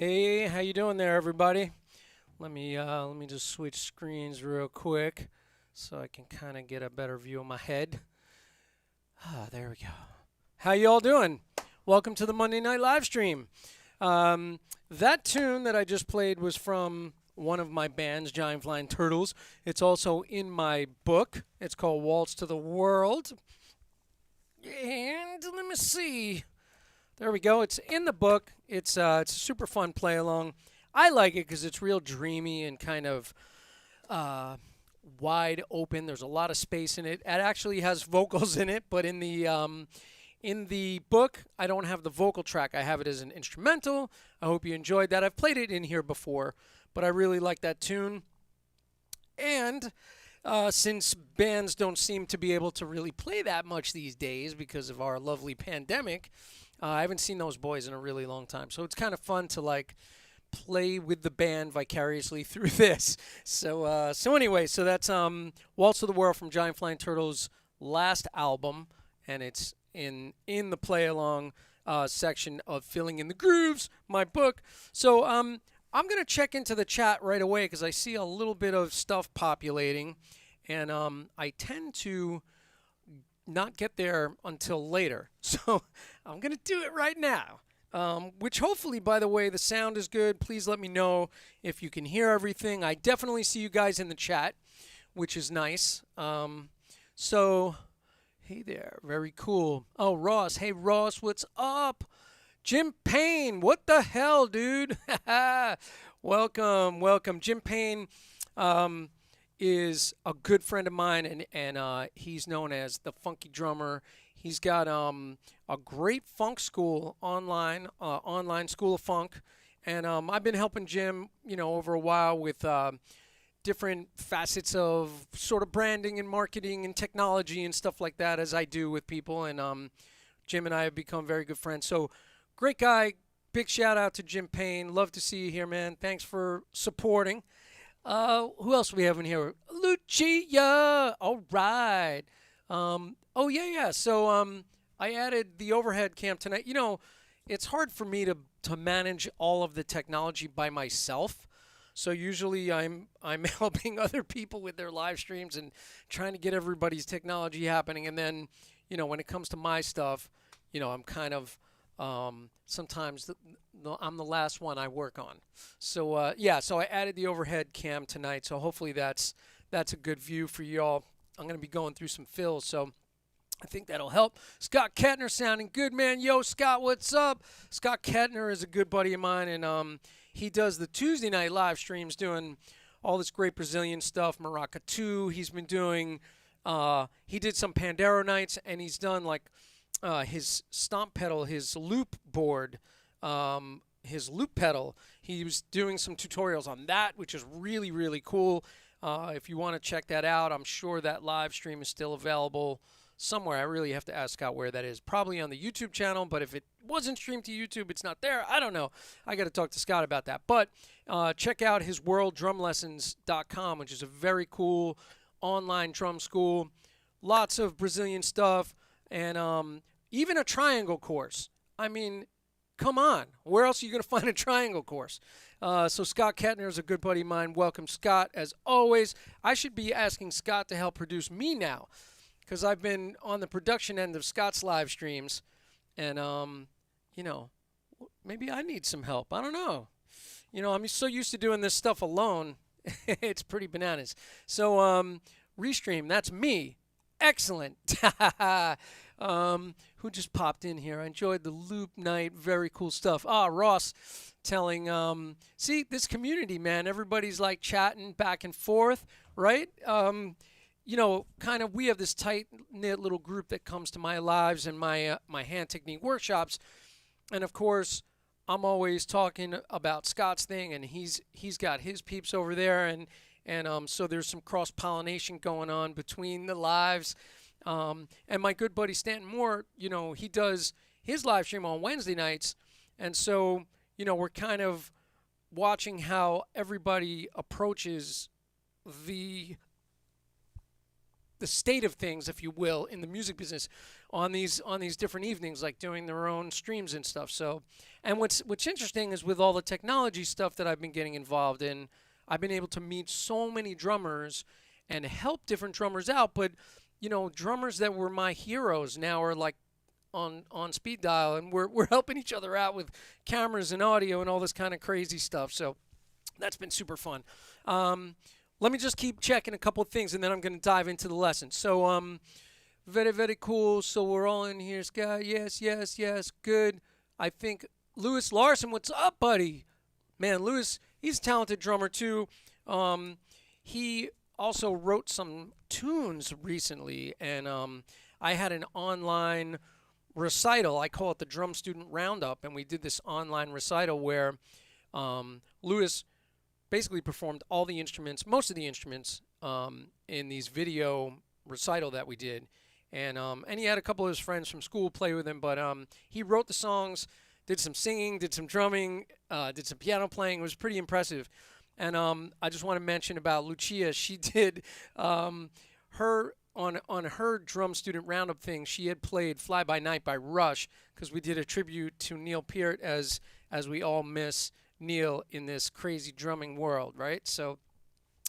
Hey, how you doing there, everybody? Let me just switch screens real quick so I can kind of get a better view of my head. Ah, there we go. How you all doing? Welcome to the Monday Night live stream. That tune that I just played was from one of my bands, Giant Flying Turtles. It's also in my book. It's called Waltz to the World. And let me see. There we go. It's in the book. It's a super fun play along. I like it because it's real dreamy and kind of uh, wide open. There's a lot of space in it. It actually has vocals in it, but in the book, I don't have the vocal track. I have it as an instrumental. I hope you enjoyed that. I've played it in here before, but I really like that tune. And since bands don't seem to be able to really play that much these days because of our lovely pandemic, I haven't seen those boys in a really long time. So it's kind of fun to like play with the band vicariously through this. So anyway, so that's Waltz of the World from Giant Flying Turtles' last album, and it's in the play along section of Filling in the Grooves, my book. So I'm gonna check into the chat right away because I see a little bit of stuff populating, and I tend to not get there until later. So I'm going to do it right now. Which hopefully, by the way, the sound is good. Please let me know if you can hear everything. I definitely see you guys in the chat, which is nice. So, hey there. Very cool. Oh, Ross. Hey, Ross, what's up? Jim Payne. What the hell, dude? Welcome, welcome. Jim Payne is a good friend of mine, and he's known as the Funky Drummer. He's got a great funk school online school of funk, and I've been helping Jim, over a while with different facets of sort of branding and marketing and technology and stuff like that, as I do with people. And Jim and I have become very good friends. So great guy. Big shout out to Jim Payne. Love to see you here, man. Thanks for supporting. Who else we have in here? Lucia. All right. Oh yeah. So I added the overhead cam tonight. It's hard for me to manage all of the technology by myself. So usually I'm helping other people with their live streams and trying to get everybody's technology happening. And then, when it comes to my stuff, I'm kind of sometimes I'm the last one I work on. So so I added the overhead cam tonight. So hopefully that's a good view for y'all. I'm gonna be going through some fills, so I think that'll help. Scott Kettner sounding good, man. Yo, Scott, what's up? Scott Kettner is a good buddy of mine, and he does the Tuesday night live streams doing all this great Brazilian stuff. Maracatu. He's been doing. He did some Pandero nights, and he's done like. His stomp pedal, his loop board, his loop pedal. He was doing some tutorials on that, which is really, really cool. If you want to check that out, I'm sure that live stream is still available somewhere. I really have to ask Scott where that is. Probably on the YouTube channel, but if it wasn't streamed to YouTube, it's not there. I don't know. I got to talk to Scott about that. But check out his worlddrumlessons.com, which is a very cool online drum school. Lots of Brazilian stuff. And even a triangle course. I mean, come on. Where else are you going to find a triangle course? So Scott Kettner is a good buddy of mine. Welcome, Scott, as always. I should be asking Scott to help produce me now because I've been on the production end of Scott's live streams. And, maybe I need some help. I don't know. I'm so used to doing this stuff alone. It's pretty bananas. So Restream, that's me. Excellent. Who just popped in here? I enjoyed the loop night. Very cool stuff. Ross telling, see, this community, man, everybody's like chatting back and forth, right? Kind of we have this tight-knit little group that comes to my lives and my hand technique workshops. And, of course, I'm always talking about Scott's thing, and he's got his peeps over there, and so there's some cross-pollination going on between the lives. And my good buddy Stanton Moore, he does his live stream on Wednesday nights. And so, we're kind of watching how everybody approaches the state of things, if you will, in the music business on these different evenings, like doing their own streams and stuff. So And what's interesting is with all the technology stuff that I've been getting involved in, I've been able to meet so many drummers and help different drummers out. But drummers that were my heroes now are like on speed dial, and we're helping each other out with cameras and audio and all this kind of crazy stuff. So that's been super fun. Let me just keep checking a couple of things, and then I'm going to dive into the lesson. So very, very cool. So we're all in here, Scott. Yes, yes, yes. Good. I think Lewis Larson, what's up, buddy? Man, Lewis, he's a talented drummer too. He also wrote some tunes recently, and I had an online recital. I call it the Drum Student Roundup, and we did this online recital where Lewis basically performed all the instruments, most of the instruments, in these video recital that we did. And he had a couple of his friends from school play with him, but he wrote the songs, did some singing, did some drumming, did some piano playing. It was pretty impressive. And I just want to mention about Lucia. She did her on her Drum Student Roundup thing. She had played "Fly By Night" by Rush, because we did a tribute to Neil Peart as we all miss Neil in this crazy drumming world, right? So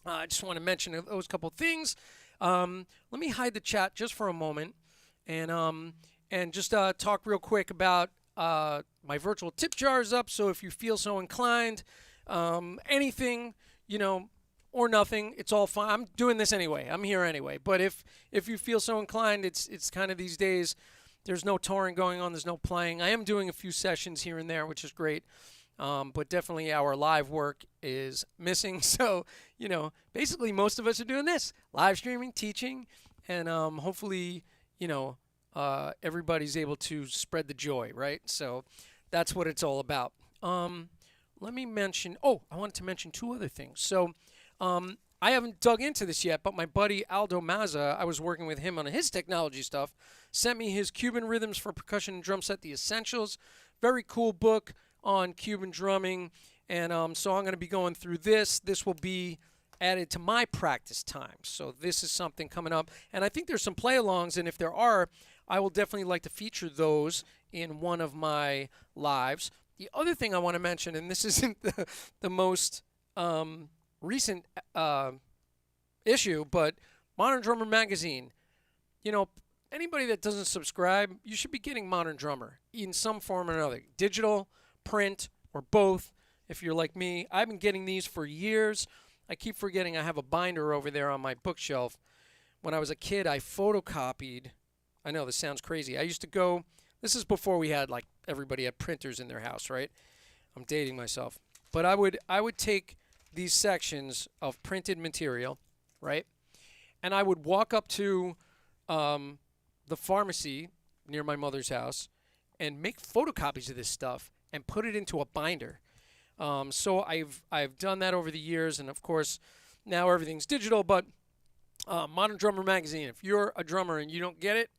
I just want to mention those couple things. Let me hide the chat just for a moment, and just talk real quick about my virtual tip jar is up. So if you feel so inclined, anything, or nothing, it's all fine. I'm doing this anyway. I'm here anyway. But if you feel so inclined, it's kind of these days. There's no touring going on. There's no playing. I am doing a few sessions here and there, which is great. But definitely our live work is missing. So, basically most of us are doing this, live streaming, teaching, and hopefully, everybody's able to spread the joy, right? So that's what it's all about. Let me mention, I wanted to mention two other things. So I haven't dug into this yet, but my buddy Aldo Mazza, I was working with him on his technology stuff, sent me his Cuban Rhythms for Percussion and Drum Set, The Essentials. Very cool book on Cuban drumming, and so I'm going to be going through this. This will be added to my practice time, so this is something coming up, and I think there's some play-alongs, and if there are, I will definitely like to feature those in one of my lives. The other thing I want to mention, and this isn't the most recent issue, but Modern Drummer Magazine, anybody that doesn't subscribe, you should be getting Modern Drummer in some form or another, digital, print, or both. If you're like me, I've been getting these for years. I keep forgetting I have a binder over there on my bookshelf. When I was a kid, I photocopied. I know this sounds crazy. I used to go, this is before we had, like, everybody had printers in their house, right? I'm dating myself. But I would take these sections of printed material, right? And I would walk up to the pharmacy near my mother's house and make photocopies of this stuff and put it into a binder. So I've done that over the years, and of course now everything's digital. But Modern Drummer Magazine, if you're a drummer and you don't get it,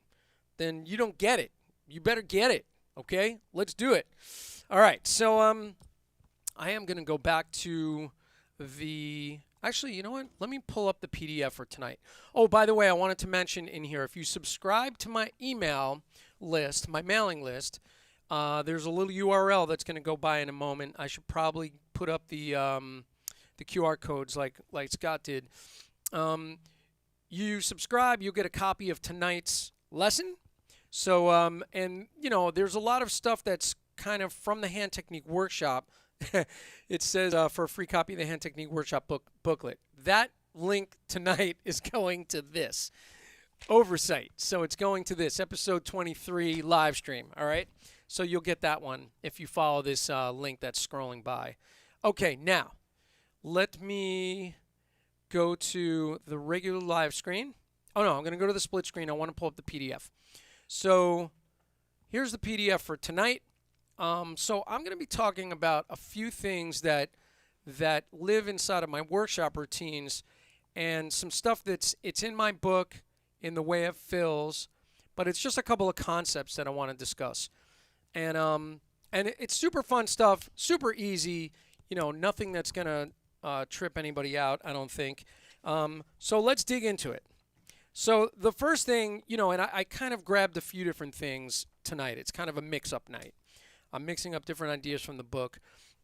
then you don't get it. You better get it. Okay, let's do it. All right. So I am going to go back to the. Actually, you know what? Let me pull up the PDF for tonight. Oh, by the way, I wanted to mention in here, if you subscribe to my email list, my mailing list, there's a little URL that's going to go by in a moment. I should probably put up the QR codes like Scott did. You subscribe, you'll get a copy of tonight's lesson. So, and, there's a lot of stuff that's kind of from the Hand Technique Workshop. It says for a free copy of the Hand Technique Workshop booklet. That link tonight is going to this oversight. So it's going to this episode 23 live stream. All right. So you'll get that one if you follow this link that's scrolling by. Okay. Now let me go to the regular live screen. Oh, no, I'm going to go to the split screen. I want to pull up the PDF. So here's the PDF for tonight. So I'm going to be talking about a few things that live inside of my workshop routines, and some stuff it's in my book in the way of fills, but it's just a couple of concepts that I want to discuss. And it's super fun stuff, super easy, nothing that's going to trip anybody out, I don't think. So let's dig into it. So the first thing, and I kind of grabbed a few different things tonight. It's kind of a mix-up night. I'm mixing up different ideas from the book.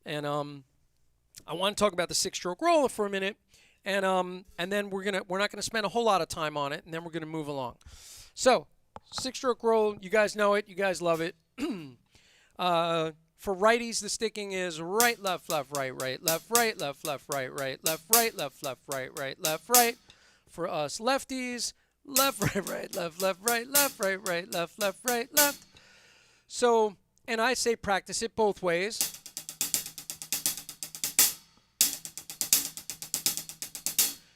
And I want to talk about the six-stroke roller for a minute. And then we're not gonna spend a whole lot of time on it, and then we're gonna move along. So, six-stroke roll, you guys know it, you guys love it. For righties, the sticking is right, left, right, left, right, left, right, left, right, left, right, left, right. For us lefties, left, right, left, right, left, right, left, right, left. So, and I say practice it both ways.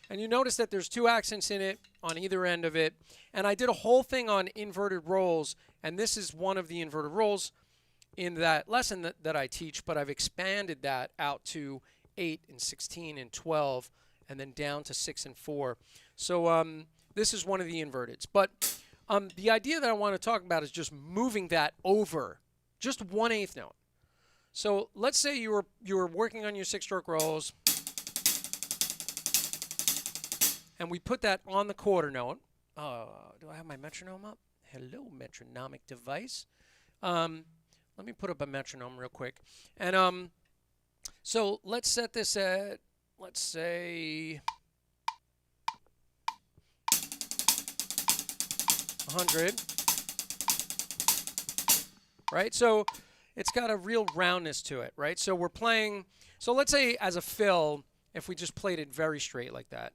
And you notice that there's two accents in it on either end of it. And I did a whole thing on inverted rolls, and this is one of the inverted rolls in that lesson that I teach, but I've expanded that out to 8 and 16 and 12, and then down to 6 and 4. So this is one of the inverteds. But the idea that I want to talk about is just moving that over just 1/8 note. So let's say you were working on your six-stroke rolls, and we put that on the quarter note. Do I have my metronome up? Hello, metronomic device. Let me put up a metronome real quick. And so let's set this at, let's say, 100. Right? So it's got a real roundness to it, right? So we're playing, so let's say as a fill, if we just played it very straight like that.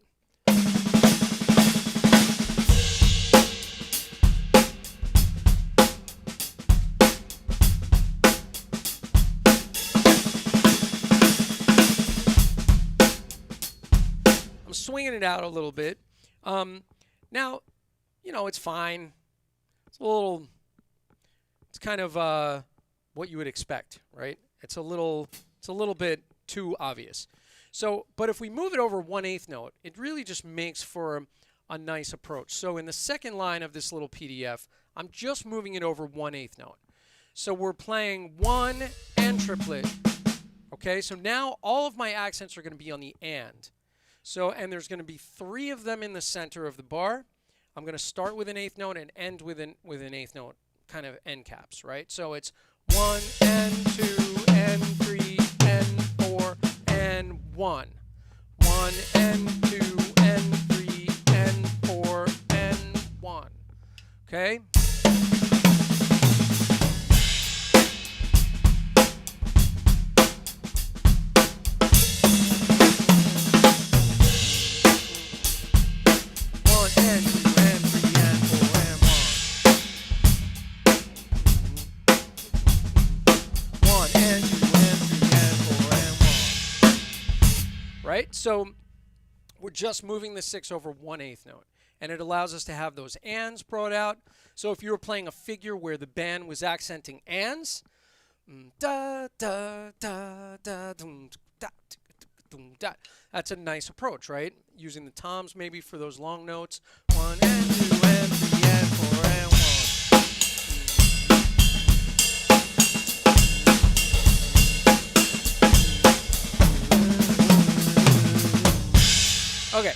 I'm swinging it out a little bit. Now, you know, it's fine. It's kind of what you would expect, right? It's a little bit too obvious. So, but if we move it over 1/8 note, it really just makes for a nice approach. So in the second line of this little PDF, I'm just moving it over 1/8 note. So we're playing 1 and triplet. Okay, so now all of my accents are going to be on the and. So, and there's going to be 3 of them in the center of the bar. I'm going to start with an 8th note and end with an 8th note, kind of end caps, right? So it's 1 and 2 and 3 and 4 and 1. 1 and 2 and 3 and 4 and 1. Okay? Right? So we're just moving the 6 over 1/8 note. And it allows us to have those ands brought out. So if you were playing a figure where the band was accenting ands, da da da da dum da dum da. That's a nice approach, right? Using the toms maybe for those long notes. 1 and 2 and 3 and 4 and 1. Okay,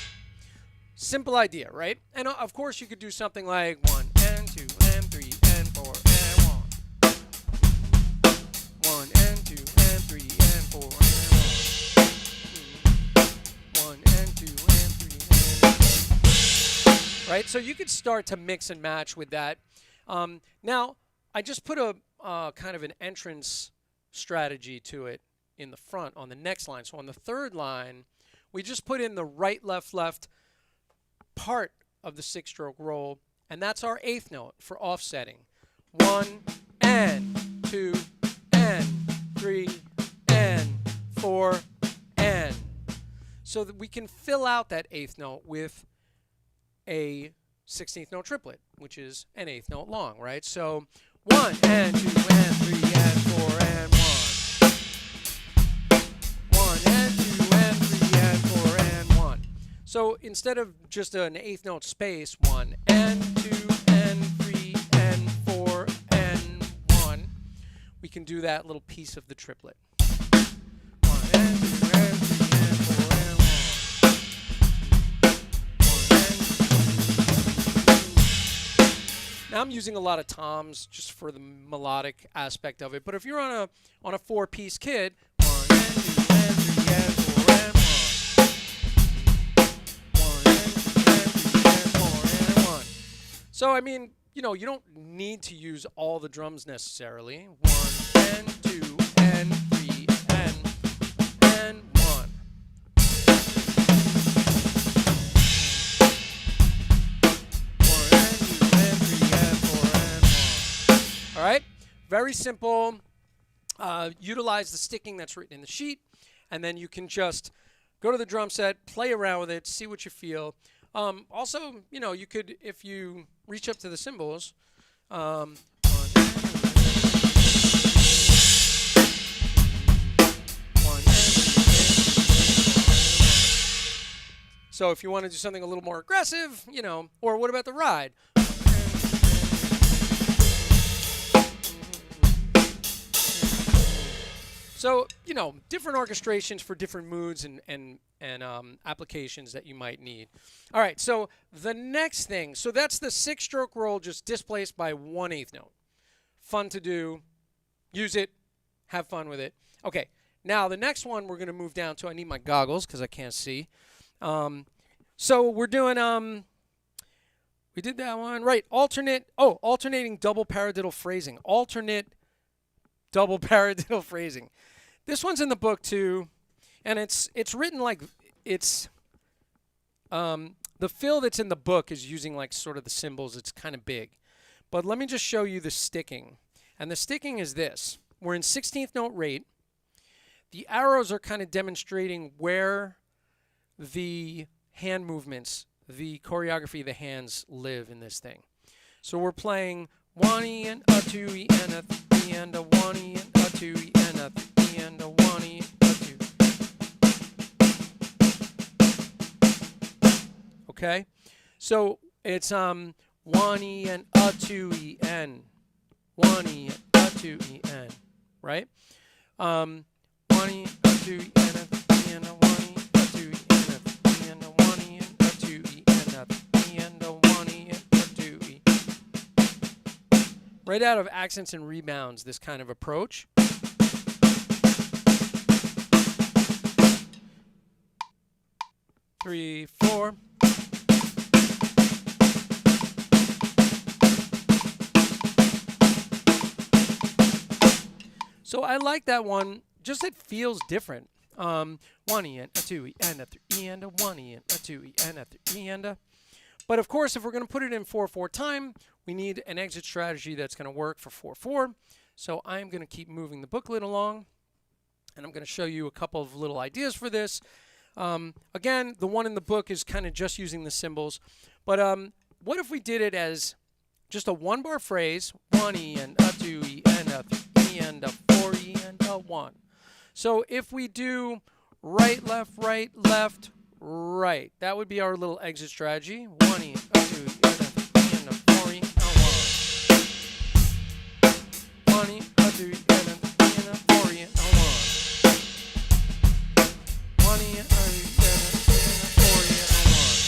simple idea, right? And of course you could do something like 1 and 2 and 3 and 4 and 1. 1 and 2 and 3 and 4 and 1. 1 and 2 and 3 and 4. Right? So you could start to mix and match with that. Now, I just put a kind of an entrance strategy to it in the front on the next line. So on the third line, we just put in the right, left, left part of the 6-stroke roll, and that's our 8th note for offsetting. 1 and 2 and 3 and 4 and. So that we can fill out that 8th note with a 16th note triplet, which is an 8th note long, right? So 1 and 2 and 3 and 4 and 1. 1 and 2 and 3 and 4 and 1. So instead of just an 8th note space, 1 and 2 and 3 and 4 and 1, we can do that little piece of the triplet. 1 and 2 and 3 and 4 and 1. 1 and 2. Now I'm using a lot of toms just for the melodic aspect of it. But if you're on a 4-piece kit, 1 and 2 and 3 and 4 and 1, 1 and 2 and 3 and 4 and 1. So I mean, you know, you don't need to use all the drums necessarily. 1 and 2 and 3 and 1. All right, very simple. Utilize the sticking that's written in the sheet, and then you can just go to the drum set, play around with it, see what you feel. Also, you know, you could, if you reach up to the cymbals, so if you want to do something a little more aggressive, you know, or what about the ride? So, you know, different orchestrations for different moods and applications that you might need. All right, so the next thing, so that's the 6-stroke roll just displaced by 1/8 note. Fun to do. Use it. Have fun with it. Okay, now the next one we're going to move down to, I need my goggles because I can't see. So we're doing, we did that one. Right, alternating double paradiddle phrasing. Alternate double paradiddle phrasing. This one's in the book too, and it's written like it's the fill that's in the book is using like sort of the symbols. It's kind of big, but let me just show you the sticking. And the sticking is this: we're in 16th note rate. The arrows are kind of demonstrating where the hand movements, the choreography of the hands live in this thing. So we're playing 1E and a 2E and a 3 and a 1E and a 2E and a 3 and a 1E and a 2. Okay? So it's 1E and a 2E and 1E and a 2E and, right? 1E and a 2E and a 3 and a 1E and a 2E and a 3 and a 1E and a 2E and a 3 and a 1E and a 2E. Right out of Accents and Rebounds, this kind of approach. Three, 4. So I like that one. Just it feels different. 1E and a 2E and a 3 and a 1E and a 2E and a 3 and a. But of course, if we're going to put it in 4/4 time, we need an exit strategy that's going to work for 4/4. So I'm going to keep moving the booklet along, and I'm going to show you a couple of little ideas for this. Again, the one in the book is kind of just using the symbols. But what if we did it as just a 1-bar phrase, 1E and a 2E and a 3E and a 4E and a 1. So if we do right, left, right, left, right, that would be our little exit strategy. 1E, a 2E, and a 3E and a 4E and a 1. 1E, a 2E, and a 3E and a 4E and a 1. 1E, a 2E, and a 3E and a 4E and a 1.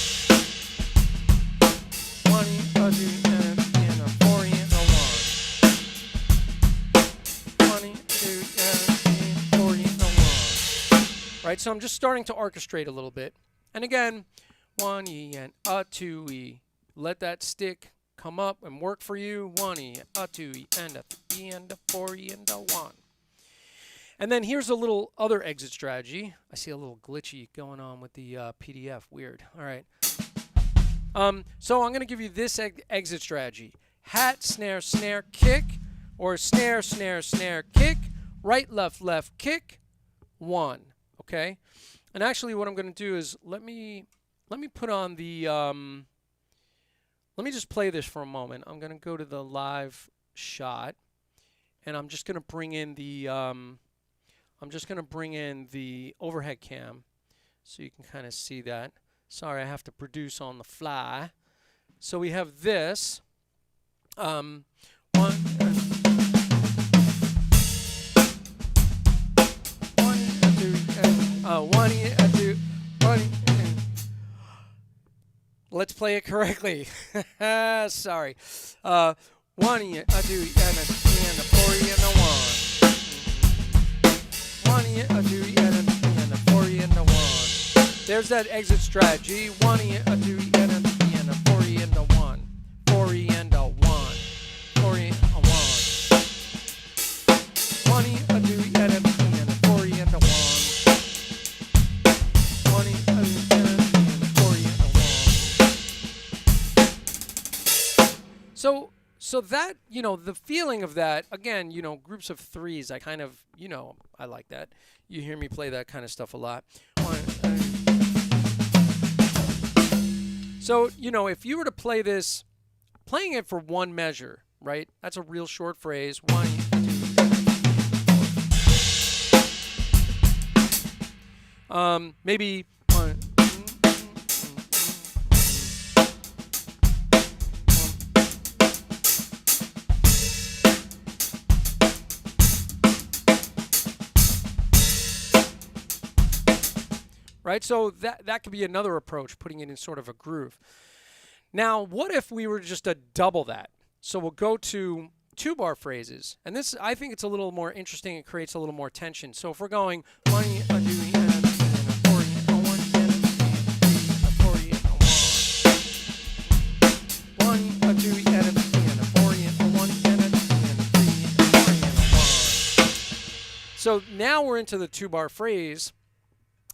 1E, a 2E, and a 3E and a 4E and a 1. 1E, a 2E, and a 3E and a 4E and a 1. Right, so I'm just starting to orchestrate a little bit. And again, 1E and a 2E. Let that stick come up and work for you. 1E, a 2E, and a 3E, and a 4E, and a 1. And then here's a little other exit strategy. I see a little glitchy going on with the PDF. Weird. All right. So I'm going to give you this exit strategy. Hat, snare, snare, kick, or snare, snare, snare, kick, right, left, kick, 1. Okay? And actually what I'm going to do is let me put on the let me just play this for a moment. I'm going to go to the live shot, and I'm just going to bring in the overhead cam so you can kind of see that. Sorry, I have to produce on the fly. So we have this. One, two. Let's play it correctly. Sorry. 1 E, a 2 E, and a 3 and a 4 E and a 1. 1 E, a 2 E, and a 3 and a 4 E and a 1. There's that exit strategy. 1 E, a 2 E, and a 3 and a 4 E and a 1. 4 E and a 1. 4 E and a 1. 1 E, a 2 E, and a 3 and a 4 E and a 1. 1 E, a 2 E, and a 3 and a 4 E and a 1. So that, you know, the feeling of that, again, you know, groups of threes, I kind of, you know, I like that. You hear me play that kind of stuff a lot. So, you know, if you were to play this, playing it for one measure, right? That's a real short phrase. 1, 2, maybe 1. Right? So that could be another approach, putting it in sort of a groove. Now, what if we were just to double that? So we'll go to 2-bar phrases. And this, I think it's a little more interesting. It creates a little more tension. So if we're going 1 E, a 2 E, and a 3 and a 4 E and a 1 and a 3 and a 4 E and a 1. 1 E, a 2 E, and a 3 and a 4 E and a 1 and a 2 and a 3 and a 4 E and a 1. So now we're into the 2-bar phrase.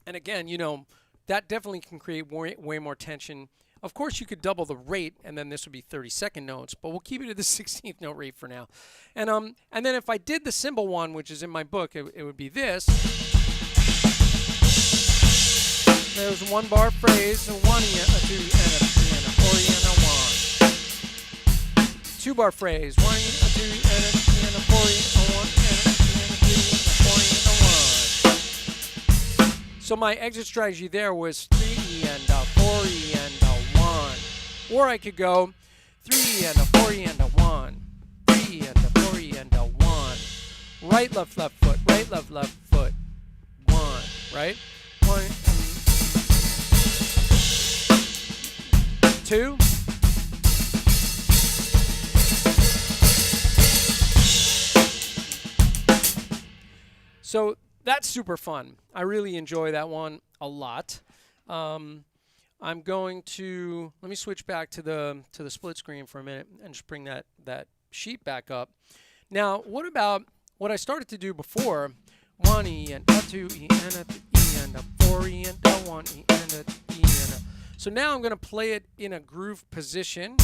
And again, you know, that definitely can create way more tension. Of course, you could double the rate, and then this would be 32nd notes, but we'll keep it at the 16th note rate for now. And then if I did the cymbal one, which is in my book, it would be this. There's 1-bar phrase, a 1 E, a 2 E, and a 3 and a 4 E and a 1. 2-bar phrase, 1 E, a 2 E, and a 3 and a 4 E, a 1 and a 3 and a 3 and a 4 E and a 1. So my exit strategy there was 3 E and a 4 E and a 1. Or I could go 3 E and a 4 E and a 1. 3 E and a 4 E and a 1. Right, left foot, right, left foot. 1, right? 1, 2. So that's super fun. I really enjoy that one a lot. I'm going to let me switch back to the split screen for a minute and just bring that sheet back up. Now, what about what I started to do before? 1 E and a 2 E and a 3 E and a 4 E and a 1 E and a E and a. So now I'm going to play it in a groove position.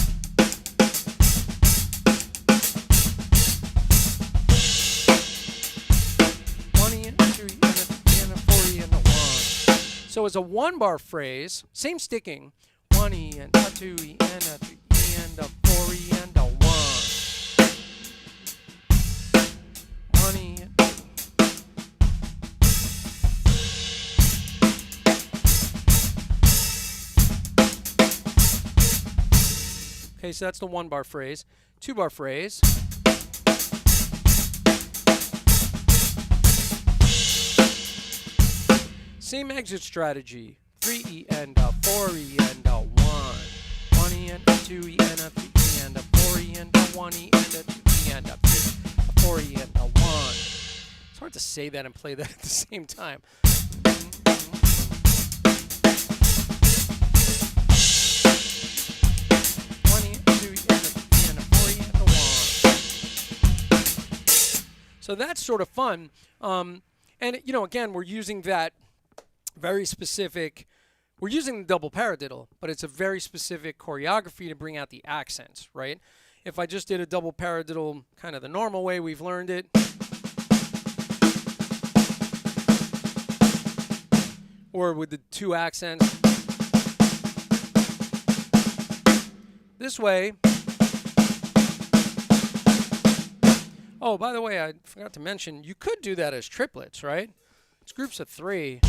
So it's a 1-bar phrase, same sticking. 1 E and a 2 E and a 3 E and a 4 E and a 1. 1 E and okay, so that's the 1-bar phrase. 2-bar phrase. Same exit strategy. 3 E and a 4 E and a 1. 1 E and a 2 E and a 3 E and a 4 E and a 1 E and a 2 E and a 3, a 4 E and a 1. It's hard to say that and play that at the same time. 1 E, 2 E and a 3 and a 4 E and a 1. So that's sort of fun. And you know, again, we're using that very specific, we're using the double paradiddle, but it's a very specific choreography to bring out the accents, right? If I just did a double paradiddle kind of the normal way we've learned it, or with the 2 accents, this way. Oh, by the way, I forgot to mention, you could do that as triplets, right? It's groups of 3.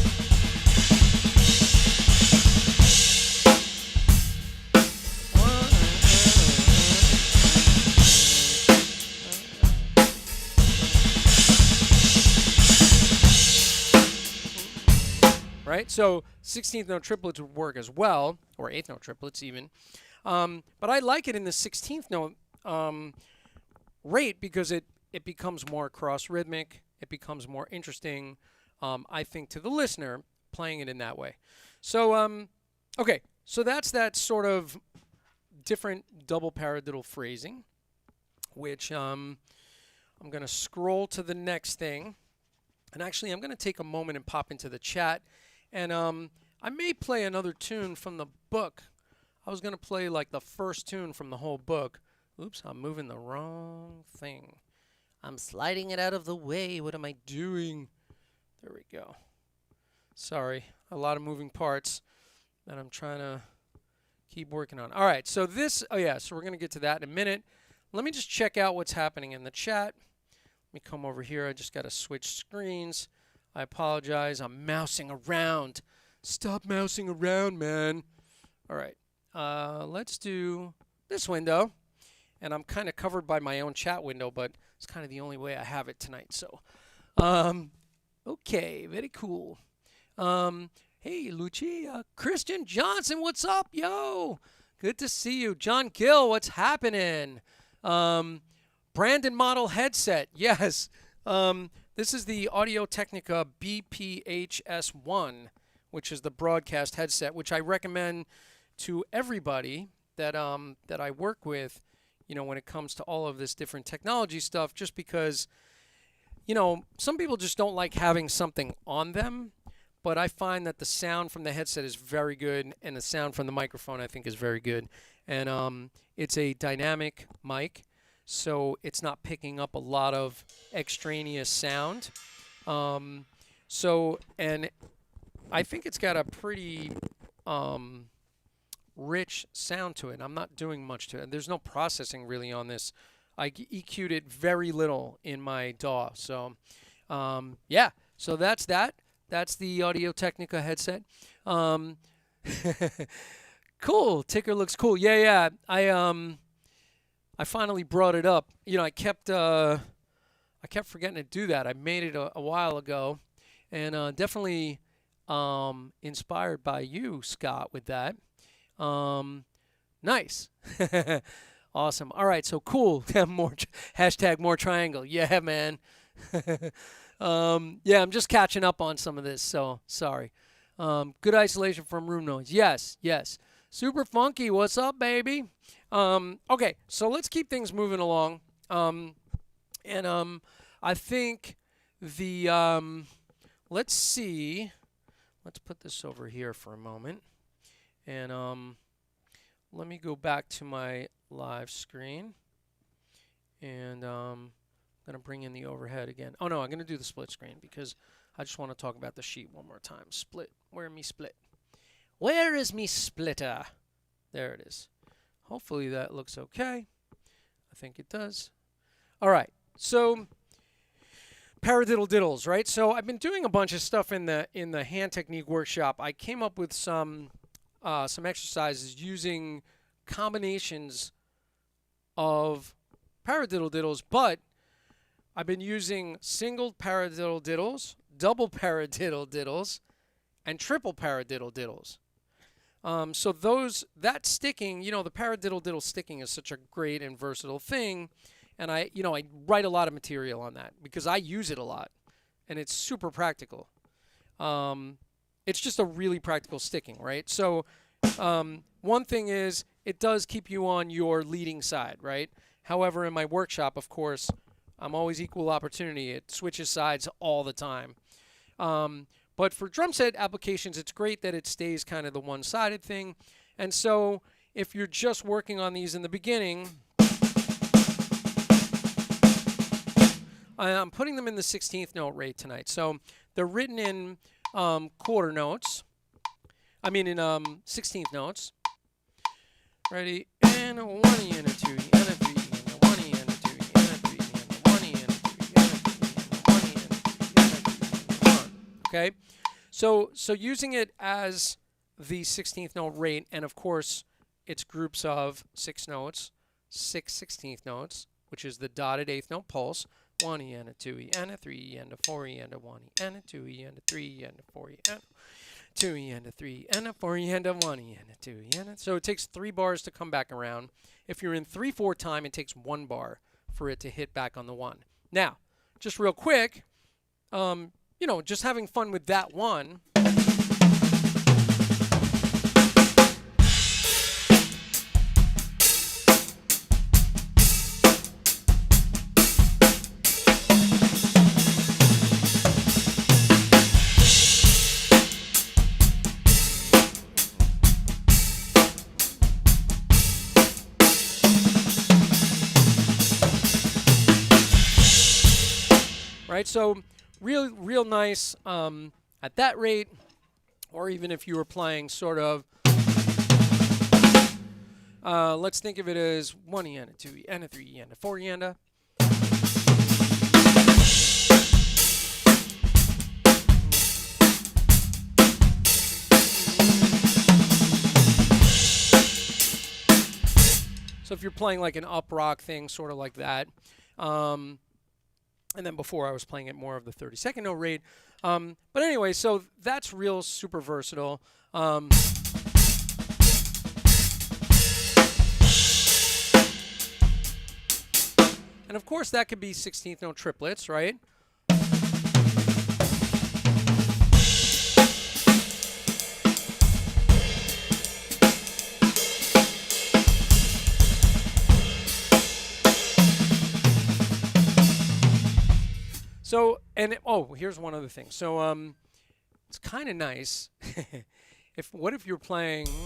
Right? So 16th note triplets would work as well, or 8th note triplets even. But I like it in the 16th note great because it becomes more cross-rhythmic. It becomes more interesting, I think, to the listener playing it in that way. So, okay, so that's that sort of different double paradiddle phrasing, which I'm going to scroll to the next thing. And actually, I'm going to take a moment and pop into the chat. And I may play another tune from the book. I was going to play like the first tune from the whole book. Oops, I'm moving the wrong thing. I'm sliding it out of the way. What am I doing? There we go. Sorry, a lot of moving parts that I'm trying to keep working on. All right, so this, oh yeah, so we're going to get to that in a minute. Let me just check out what's happening in the chat. Let me come over here. I just got to switch screens. I apologize. I'm mousing around. Stop mousing around, man. All right, let's do this window. And I'm kind of covered by my own chat window, but it's kind of the only way I have it tonight. So, okay, very cool. Hey, Lucia. Christian Johnson, what's up, yo? Good to see you. John Gill, what's happening? Brandon Model Headset, yes. This is the Audio-Technica BPHS1, which is the broadcast headset, which I recommend to everybody that I work with, you know, when it comes to all of this different technology stuff, just because, you know, some people just don't like having something on them, but I find that the sound from the headset is very good, and the sound from the microphone I think is very good. And it's a dynamic mic, so it's not picking up a lot of extraneous sound. So, and I think it's got a pretty rich sound to it. I'm not doing much to it. There's no processing really on this. I EQ'd it very little in my DAW. So, yeah. So that's that. That's the Audio-Technica headset. Cool. Ticker looks cool. Yeah. I finally brought it up. You know, I kept forgetting to do that. I made it a while ago, and definitely inspired by you, Scott, with that. Nice. Awesome. All right, so cool. More hashtag more triangle. Yeah, man. Yeah, I'm just catching up on some of this, so sorry. Good isolation from room noise. Yes. Super funky. What's up, baby? Okay, so let's keep things moving along. I think the let's see. Let's put this over here for a moment. And let me go back to my live screen. And I'm going to bring in the overhead again. Oh, no, I'm going to do the split screen because I just want to talk about the sheet one more time. Split. Where me split? Where is me splitter? There it is. Hopefully that looks okay. I think it does. All right. So paradiddle diddles, right? So I've been doing a bunch of stuff in the hand technique workshop. I came up with some exercises using combinations of paradiddle diddles, but I've been using single paradiddle diddles, double paradiddle diddles, and triple paradiddle diddles. So that sticking, you know, the paradiddle diddle sticking is such a great and versatile thing, and I write a lot of material on that because I use it a lot, and it's super practical. It's just a really practical sticking, right? So one thing is it does keep you on your leading side, right? However, in my workshop, of course, I'm always equal opportunity. It switches sides all the time. But for drum set applications, it's great that it stays kind of the one-sided thing. And so if you're just working on these in the beginning, I'm putting them in the 16th note rate tonight. So they're written in quarter notes. I mean in 16th notes. Ready? And a 1 and a 2 and a 3 and a 1 and a 2 and a 3 and a 1 and a 2 and a 3 and a 1 and a 2 and a 1. Okay? So using it as the 16th note rate, and of course it's groups of 6 notes, 6 16th notes, which is the dotted 8th note pulse. 1 and a 2 and a 3 and a 4 and a 1 and a 2 and a 3 and a 4 and a 2 and a 3 and a 4 and a 1 and a 2 and a... So it takes 3 bars to come back around. If you're in 3/4 time, it takes 1 bar. for it to hit back on the 1. Now, just real quick, you know, just having fun with that one. Right, so real nice at that rate, or even if you were playing sort of, let's think of it as 1 E and a 2 E and a 3 E and a 4 E and a. So if you're playing like an up rock thing, sort of like that. And then before I was playing it more of the 32nd note rate. But anyway, so that's real super versatile. And of course that could be 16th note triplets, right? So, and oh, here's one other thing. So, it's kind of nice. What if you're playing 1,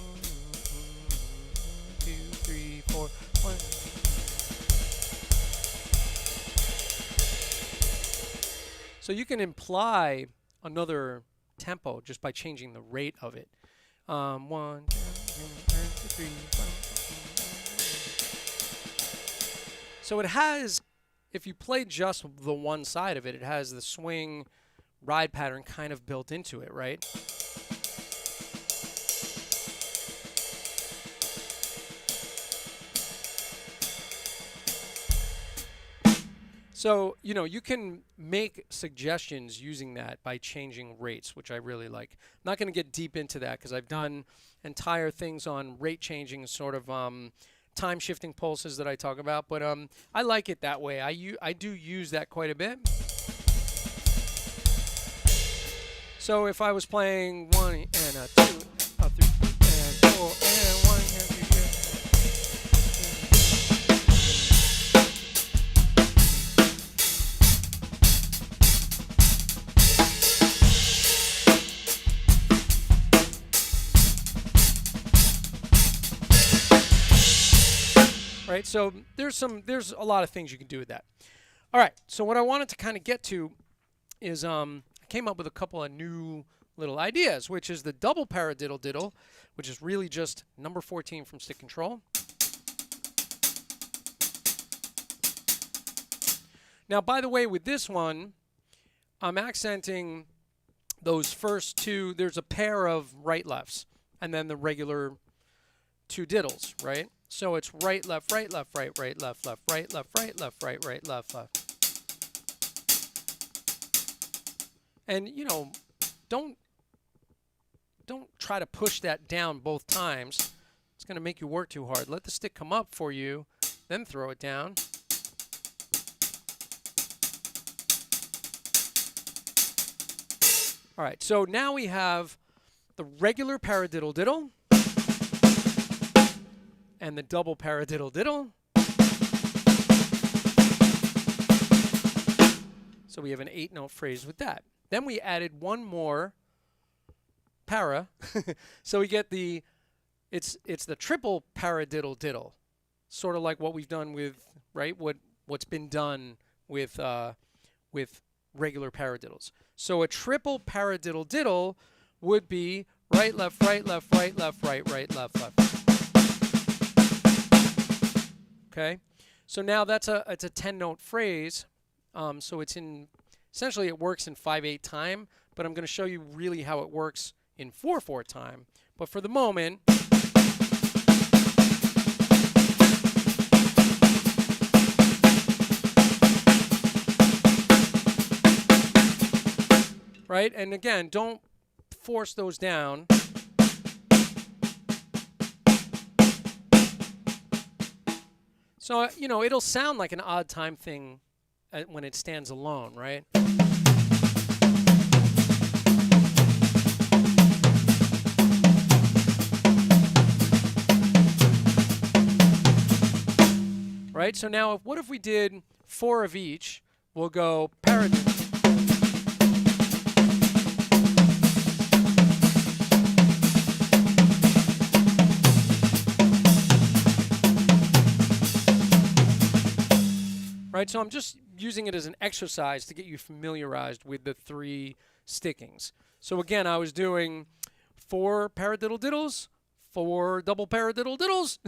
2, 3, 4, 1. So you can imply another tempo just by changing the rate of it. 1, 2, 3, 4. So it has. If you play just the one side of it, it has the swing ride pattern kind of built into it, right? So, you know, you can make suggestions using that by changing rates, which I really like. I'm not going to get deep into that because I've done entire things on rate changing, sort of time shifting pulses that I talk about, but I like it that way. I do use that quite a bit. So if I was playing 1 and a 2, a 3 and 4 and 1 and 3. Right, so there's a lot of things you can do with that. All right, so what I wanted to kind of get to is I came up with a couple of new little ideas, which is the double paradiddle diddle, which is really just number 14 from stick control. Now, by the way, with this one, I'm accenting those first two. There's a pair of right lefts, and then the regular 2 diddles, right? So it's right, left, right, left, right, right, left, left, right, left, right, left, right, right, left, left. And, you know, don't try to push that down both times. It's going to make you work too hard. Let the stick come up for you, then throw it down. All right, so now we have the regular paradiddle diddle and the double paradiddle diddle. So we have an 8-note phrase with that. Then we added one more para. So we get the, it's the triple paradiddle diddle. Sort of like what we've done with, right, what's been done with regular paradiddles. So a triple paradiddle diddle would be right, left, right, left, right, left, right, right, left, left. Okay, so now it's a 10-note phrase, so it's in, essentially it works in 5/8 time, but I'm going to show you really how it works in 4/4 time. But for the moment, right, and again, don't force those down. So, you know, it'll sound like an odd time thing when it stands alone, right? Right? So now, what if we did 4 of each? We'll go paradiddle. Right, so I'm just using it as an exercise to get you familiarized with the 3 stickings. So again, I was doing 4 paradiddle diddles, 4 double paradiddle diddles,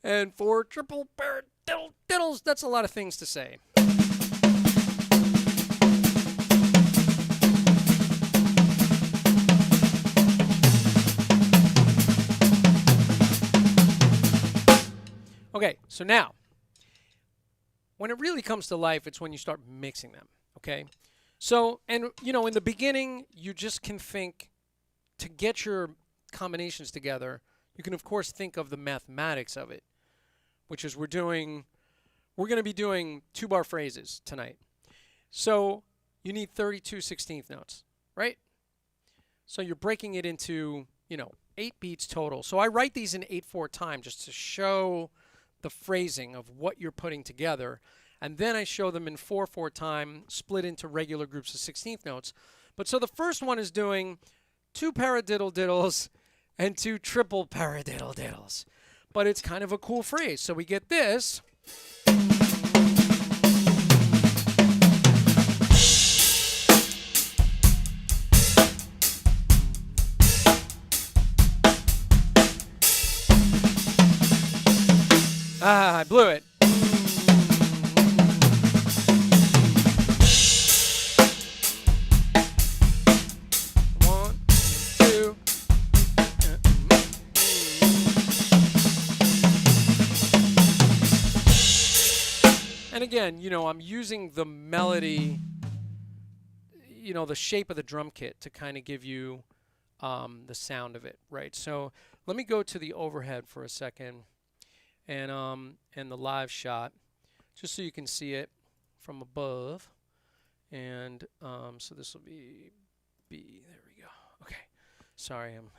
and 4 triple paradiddle diddles. That's a lot of things to say. Okay, so now, when it really comes to life, it's when you start mixing them, okay? So, and you know, in the beginning, you just can think, to get your combinations together, you can of course think of the mathematics of it, which is we're going to be doing 2-bar phrases tonight. So you need 32 16th notes, right? So you're breaking it into, you know, 8 beats total. So I write these in 8/4 time just to show the phrasing of what you're putting together, and then I show them in 4/4 time, split into regular groups of 16th notes. But so the first one is doing 2 paradiddle diddles and 2 triple paradiddle diddles. But it's kind of a cool phrase. So we get this. Ah, I blew it. One, 2. And again, you know, I'm using the melody, you know, the shape of the drum kit to kind of give you the sound of it, right? So let me go to the overhead for a second. And the live shot, just so you can see it from above. And so this will be B. There we go. Okay. Sorry, I'm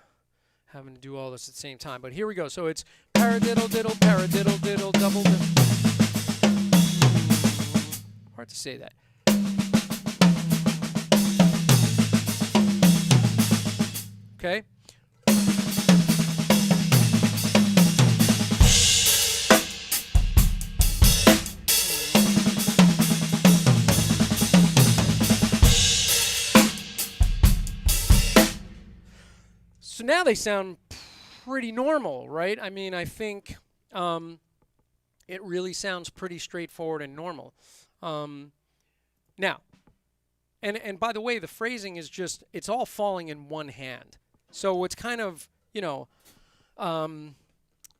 having to do all this at the same time. But here we go. So it's paradiddle diddle, paradiddle diddle, double diddle. Hard to say that. Okay. So now they sound pretty normal, right? I mean, I think it really sounds pretty straightforward and normal. Now, and by the way, the phrasing is just, it's all falling in one hand. So it's kind of, you know,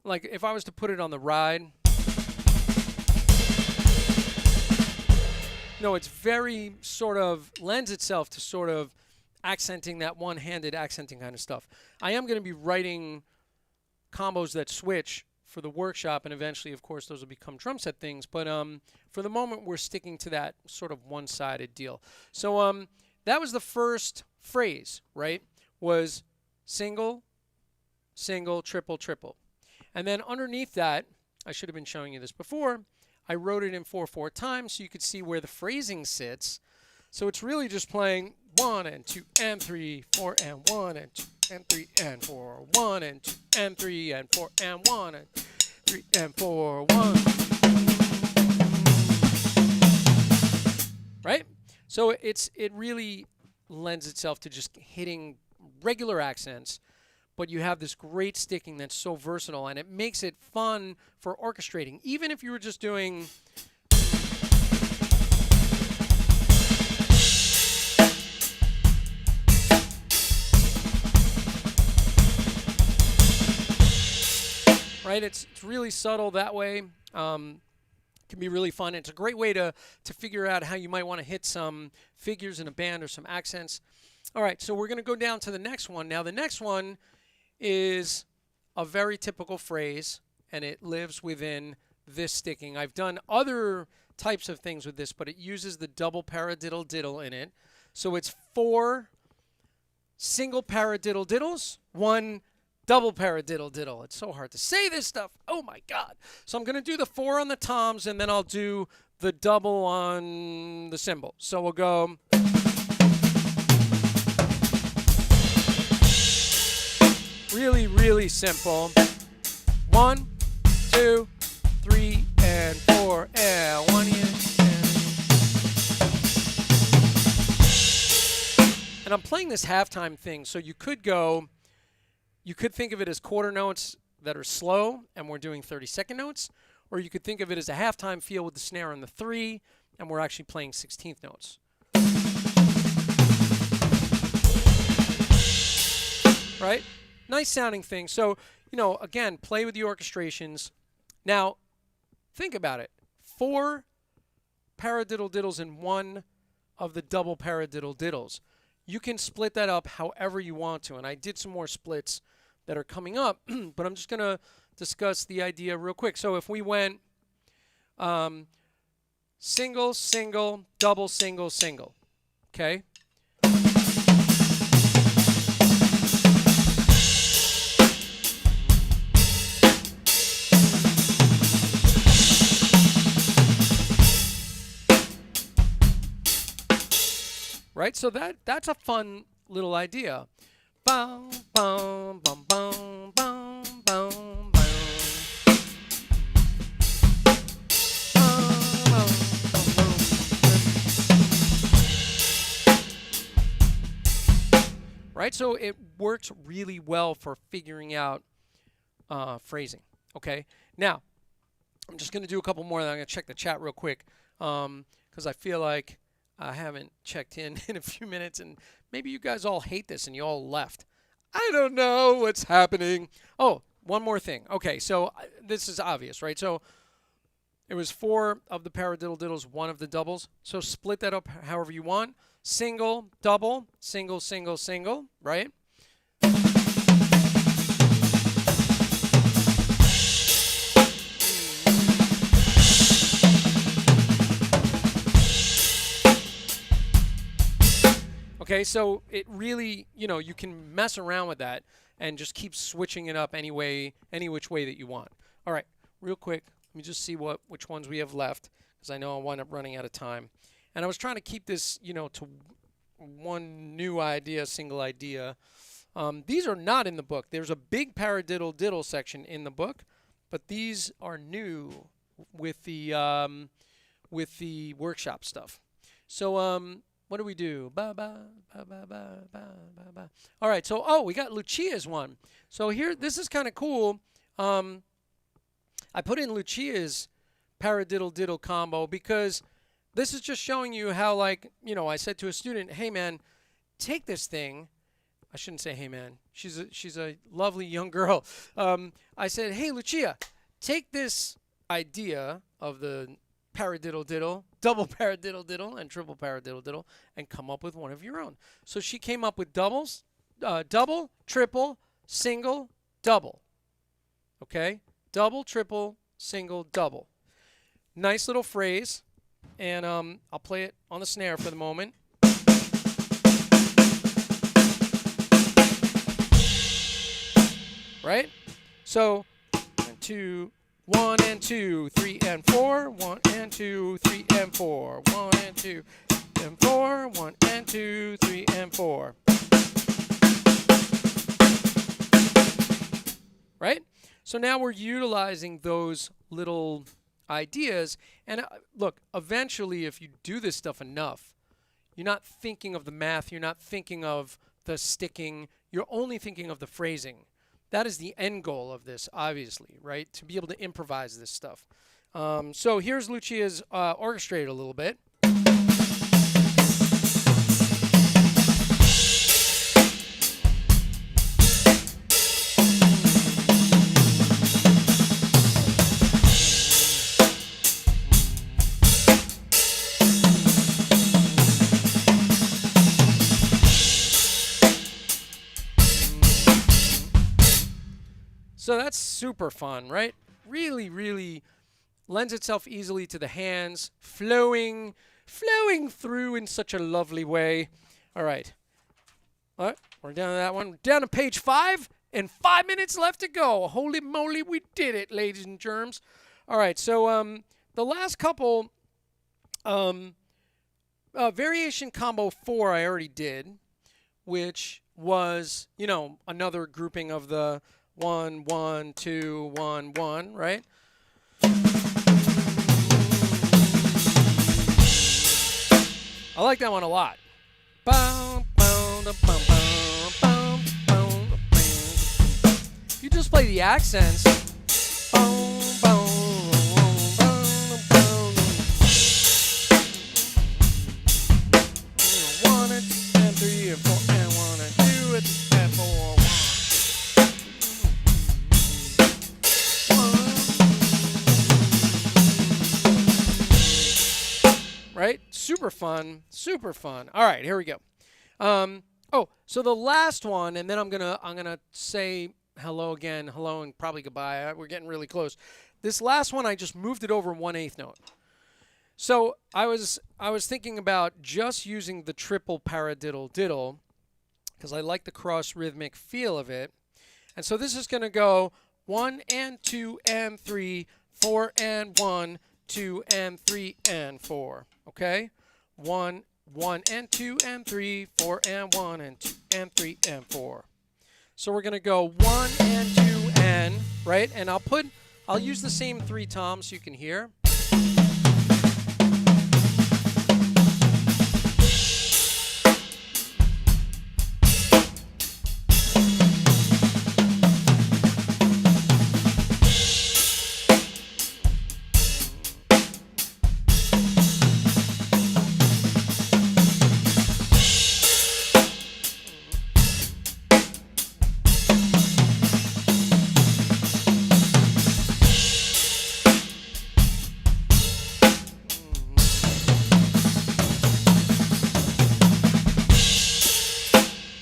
like if I was to put it on the ride, no, it's very sort of, lends itself to sort of accenting, that one-handed accenting kind of stuff. I am going to be writing combos that switch for the workshop, and eventually, of course, those will become drum set things. But for the moment, we're sticking to that sort of one-sided deal. So that was the first phrase, right? Was single, single, triple, triple. And then underneath that, I should have been showing you this before, I wrote it in 4/4 time so you could see where the phrasing sits. So it's really just playing 1 and 2 and 3, 4 and 1 and 2 and 3 and 4, 1 and 2 and 3 and 4 and 1 and 3 and 4, 1. Right? So it really lends itself to just hitting regular accents, but you have this great sticking that's so versatile, and it makes it fun for orchestrating. Even if you were just doing right? It's really subtle that way. Can be really fun. It's a great way to figure out how you might want to hit some figures in a band or some accents. All right, so we're going to go down to the next one. Now, the next one is a very typical phrase, and it lives within this sticking. I've done other types of things with this, but it uses the double paradiddle diddle in it. So it's 4 single paradiddle diddles, 1 double paradiddle diddle. It's so hard to say this stuff. Oh my God. So I'm going to do the 4 on the toms, and then I'll do the double on the cymbal. So we'll go. Really, really simple. 1, 2, 3, and 4, and 1 in. And I'm playing this halftime thing, so you could think of it as quarter notes that are slow, and we're doing 30-second notes, or you could think of it as a halftime feel with the snare on the 3, and we're actually playing 16th notes. Right? Nice sounding thing. So, again, play with the orchestrations. Now, think about it. 4 paradiddle diddles and 1 of the double paradiddle diddles. You can split that up however you want to. And I did some more splits that are coming up, but I'm just going to discuss the idea real quick. So if we went single, single, double, single, single, okay? Right? So that's a fun little idea. Boom, boom, boom, boom, boom, boom, boom. Right? So it works really well for figuring out phrasing. Okay? Now, I'm just going to do a couple more, and I'm going to check the chat real quick because I feel like I haven't checked in a few minutes, and maybe you guys all hate this and you all left. I don't know what's happening. Oh, one more thing. Okay, so this is obvious, right? So it was 4 of the paradiddle diddles, 1 of the doubles. So split that up however you want. Single, double, single, single, single, right? Okay, so it really, you can mess around with that and just keep switching it up any which way that you want. All right, real quick, let me just see which ones we have left, because I know I'll wind up running out of time. And I was trying to keep this, to one new idea, single idea. These are not in the book. There's a big paradiddle diddle section in the book, but these are new with the workshop stuff. So what do we do? Ba ba ba ba ba ba ba ba. All right. So we got Lucia's one. So here, this is kind of cool. I put in Lucia's paradiddle diddle combo because this is just showing you how, like, I said to a student, "Hey man, take this thing." I shouldn't say "Hey man." She's a lovely young girl. I said, "Hey Lucia, take this idea of the paradiddle diddle, double paradiddle diddle, and triple paradiddle diddle, and come up with one of your own." So she came up with doubles, double, triple, single, double. Okay? Double, triple, single, double. Nice little phrase. And I'll play it on the snare for the moment. Right? So, 1 and 2, 3 and 4, 1 and 2, 3 and 4, 1 and 2 and 4, 1 and 2, 3 and 4. Right? So now we're utilizing those little ideas. And look, eventually, if you do this stuff enough, you're not thinking of the math, you're not thinking of the sticking, you're only thinking of the phrasing. That is the end goal of this, obviously, right? To be able to improvise this stuff. So here's Lucia's orchestrated a little bit. So that's super fun, right? Really, really lends itself easily to the hands, flowing through in such a lovely way. All right. All right, we're down to that one. We're down to page 5, and 5 minutes left to go. Holy moly, we did it, ladies and germs. All right, so the last couple, variation combo 4 I already did, which was, you know, another grouping of the 1, 1, 2, 1, 1, right? I like that one a lot. You just play the accents. 1 and 3 and 4 and 1 and 2 and 4 1. Right? Super fun. Super fun. All right, here we go. So the last one, and then I'm gonna say hello again, hello and probably goodbye. We're getting really close. This last one, I just moved it over 1/8 note. So I was thinking about just using the triple paradiddle diddle because I like the cross rhythmic feel of it. And so this is gonna go 1 and 2 and 3, 4 and 1, 2 and 3 and 4. Okay, 1 and 2 and 3, 4 and 1 and 2 and 3 and 4. So we're gonna go 1 and 2 and, right? And I'll use the same 3 toms so you can hear.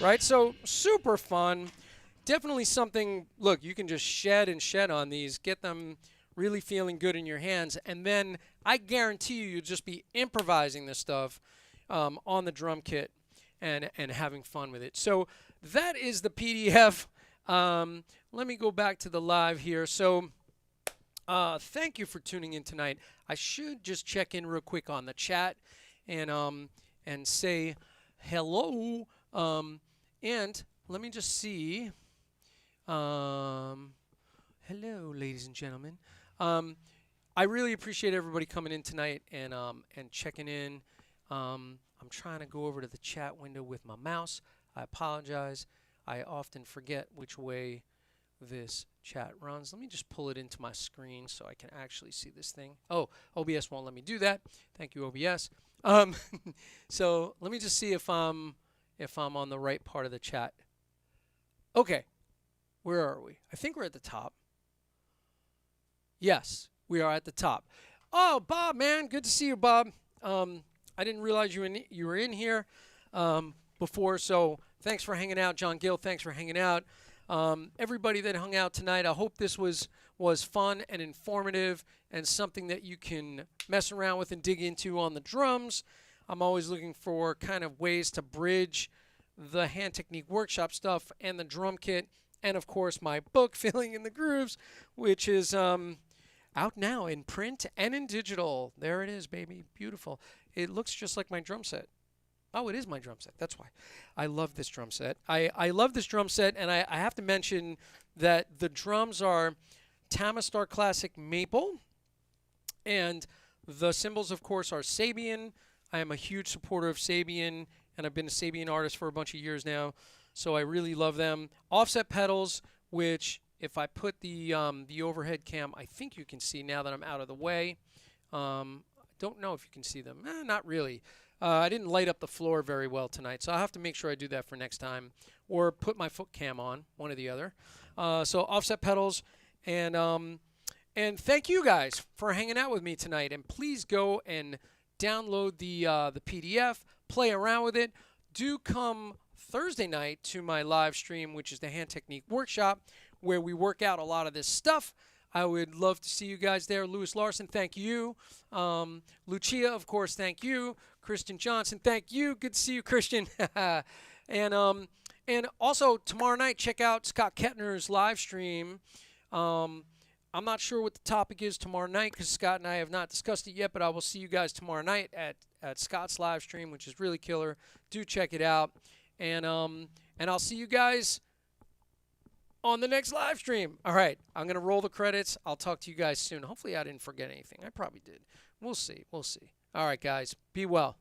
Right, so super fun. Definitely something, look, you can just shed and shed on these, get them really feeling good in your hands, and then I guarantee you'll just be improvising this stuff on the drum kit and having fun with it. So that is the PDF. Let me go back to the live here. So thank you for tuning in tonight. I should just check in real quick on the chat and say hello. And let me just see. Hello, ladies and gentlemen. I really appreciate everybody coming in tonight and checking in. I'm trying to go over to the chat window with my mouse. I apologize. I often forget which way this chat runs. Let me just pull it into my screen so I can actually see this thing. Oh, OBS won't let me do that. Thank you, OBS. So let me just see if I'm on the right part of the chat. Okay, where are we? I think we're at the top. Yes, we are at the top. Oh, Bob, man, good to see you, Bob. I didn't realize you were in here before, so thanks for hanging out. John Gill, thanks for hanging out. Everybody that hung out tonight, I hope this was fun and informative and something that you can mess around with and dig into on the drums. I'm always looking for kind of ways to bridge the hand technique workshop stuff and the drum kit, and of course my book, Filling in the Grooves, which is out now in print and in digital. There it is, baby. Beautiful. It looks just like my drum set. Oh, it is my drum set. That's why. I love this drum set. I love this drum set, and I have to mention that the drums are Tamistar Classic Maple, and the cymbals, of course, are Sabian. I am a huge supporter of Sabian, and I've been a Sabian artist for a bunch of years now, so I really love them. Offset pedals, which if I put the overhead cam, I think you can see now that I'm out of the way. Don't know if you can see them. Not really. I didn't light up the floor very well tonight, so I'll have to make sure I do that for next time, or put my foot cam on, one or the other. So offset pedals, and thank you guys for hanging out with me tonight, and please go and download the PDF, play around with it. Do come Thursday night to my live stream, which is the Hand Technique Workshop, where we work out a lot of this stuff. I would love to see you guys there. Lewis Larson, thank you. Lucia, of course, thank you. Christian Johnson, thank you. Good to see you, Christian. And also tomorrow night, check out Scott Kettner's live stream. I'm not sure what the topic is tomorrow night because Scott and I have not discussed it yet, but I will see you guys tomorrow night at Scott's live stream, which is really killer. Do check it out. And I'll see you guys on the next live stream. All right, I'm going to roll the credits. I'll talk to you guys soon. Hopefully I didn't forget anything. I probably did. We'll see. We'll see. All right, guys. Be well.